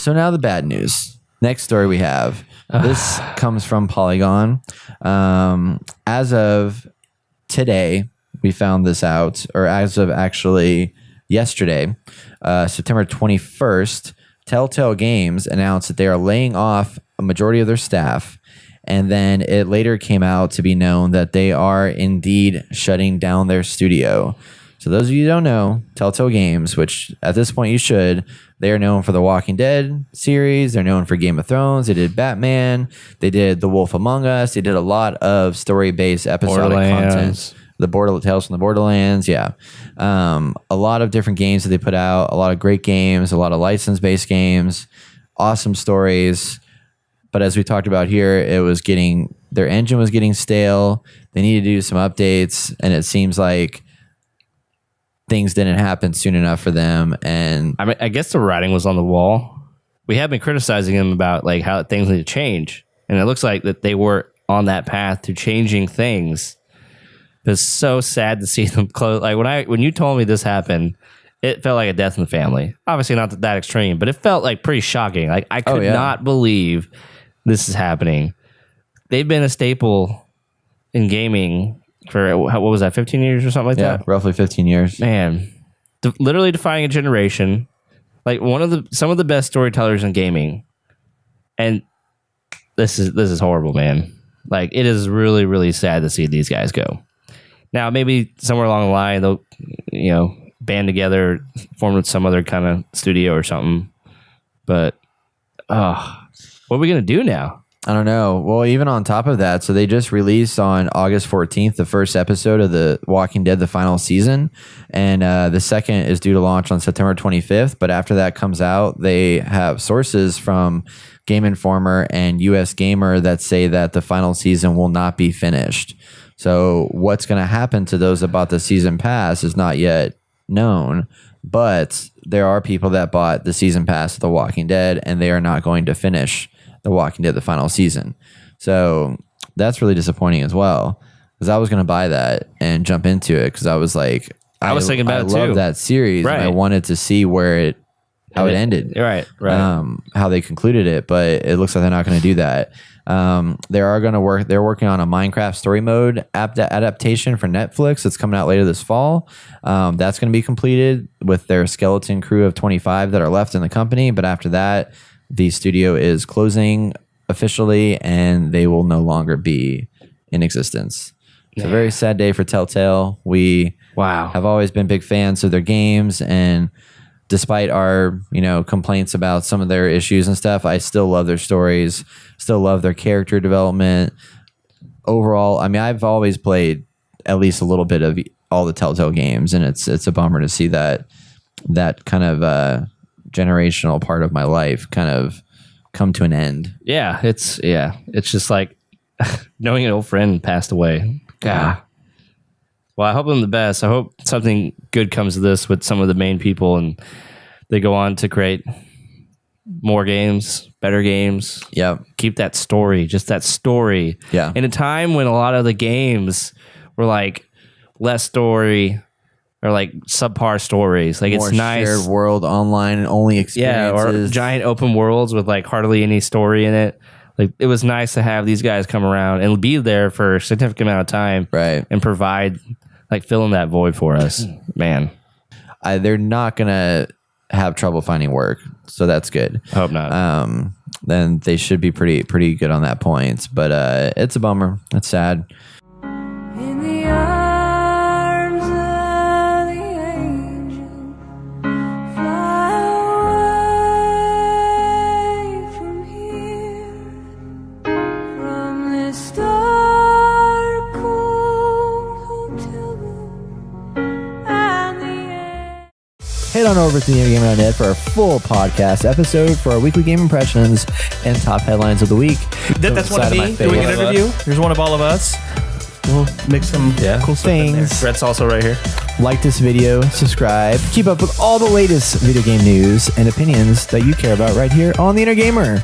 So now the bad news. Next story we have. This comes from Polygon. As of today, we found this out, or as of actually yesterday, September 21st, Telltale Games announced that they are laying off a majority of their staff. And then it later came out to be known that they are indeed shutting down their studio. So those of you who don't know, Telltale Games, which at this point you should, they are known for the Walking Dead series. They're known for Game of Thrones. They did Batman. They did The Wolf Among Us. They did a lot of story-based episodic content. Tales from the Borderlands, yeah. A lot of different games that they put out, a lot of great games, a lot of license-based games, awesome stories. But as we talked about here, their engine was getting stale. They needed to do some updates, and it seems like things didn't happen soon enough for them. And I mean, I guess the writing was on the wall. We have been criticizing them about like how things need to change, and it looks like that they were on that path to changing things. It's so sad to see them close. Like when you told me this happened, it felt like a death in the family. Obviously not that extreme, but it felt like pretty shocking. Like I could not believe this is happening. They've been a staple in gaming for, what was that, 15 years or something like that? Yeah, roughly 15 years. Man, literally defining a generation. Like some of the best storytellers in gaming. And this is horrible, man. Like it is really, really sad to see these guys go. Now, maybe somewhere along the line, they'll, band together, form some other kind of studio or something. But, what are we going to do now? I don't know. Well, even on top of that, so they just released on August 14th the first episode of The Walking Dead, the final season. And the second is due to launch on September 25th. But after that comes out, they have sources from Game Informer and US Gamer that say that the final season will not be finished. So what's going to happen to those that bought the season pass is not yet known, but there are people that bought the season pass of The Walking Dead, and they are not going to finish The Walking Dead, the final season. So that's really disappointing as well, because I was going to buy that and jump into it, because I was like, I was thinking about it too. I love that series, right. And I wanted to see how it ended. Right. How they concluded it, but it looks like they're not going to do that. They're working on a Minecraft story mode adaptation for Netflix that's coming out later this fall. That's going to be completed with their skeleton crew of 25 that are left in the company. But after that, the studio is closing officially, and they will no longer be in existence. It's a very sad day for Telltale. We have always been big fans of their games, and despite our, complaints about some of their issues and stuff, I still love their stories, still love their character development. Overall, I mean, I've always played at least a little bit of all the Telltale games, and it's a bummer to see that kind of generational part of my life kind of come to an end. Yeah, it's just like knowing an old friend passed away. God. Well, I hope them the best. I hope something good comes of this with some of the main people, and they go on to create more games, better games. Yeah. Keep that story, just that story. Yeah. In a time when a lot of the games were like less story or like subpar stories. Like more, it's nice. Shared world, online only experiences. Yeah, or giant open worlds with like hardly any story in it. Like it was nice to have these guys come around and be there for a significant amount of time, right? And provide, like, fill in that void for us, man. They're not gonna have trouble finding work, so that's good. I hope not. Then they should be pretty good on that point. But it's a bummer. It's sad. In the arms of the angel, fly away from here, from this dark, cold hotel room and the air. Head on over to thegamer.net for our full podcast episode for our weekly game impressions and top headlines of the week. That's one of me doing an interview. Here's one of all of us. We'll mix some cool things. Brett's also right here. Like this video, subscribe, keep up with all the latest video game news and opinions that you care about right here on The Inner Gamer.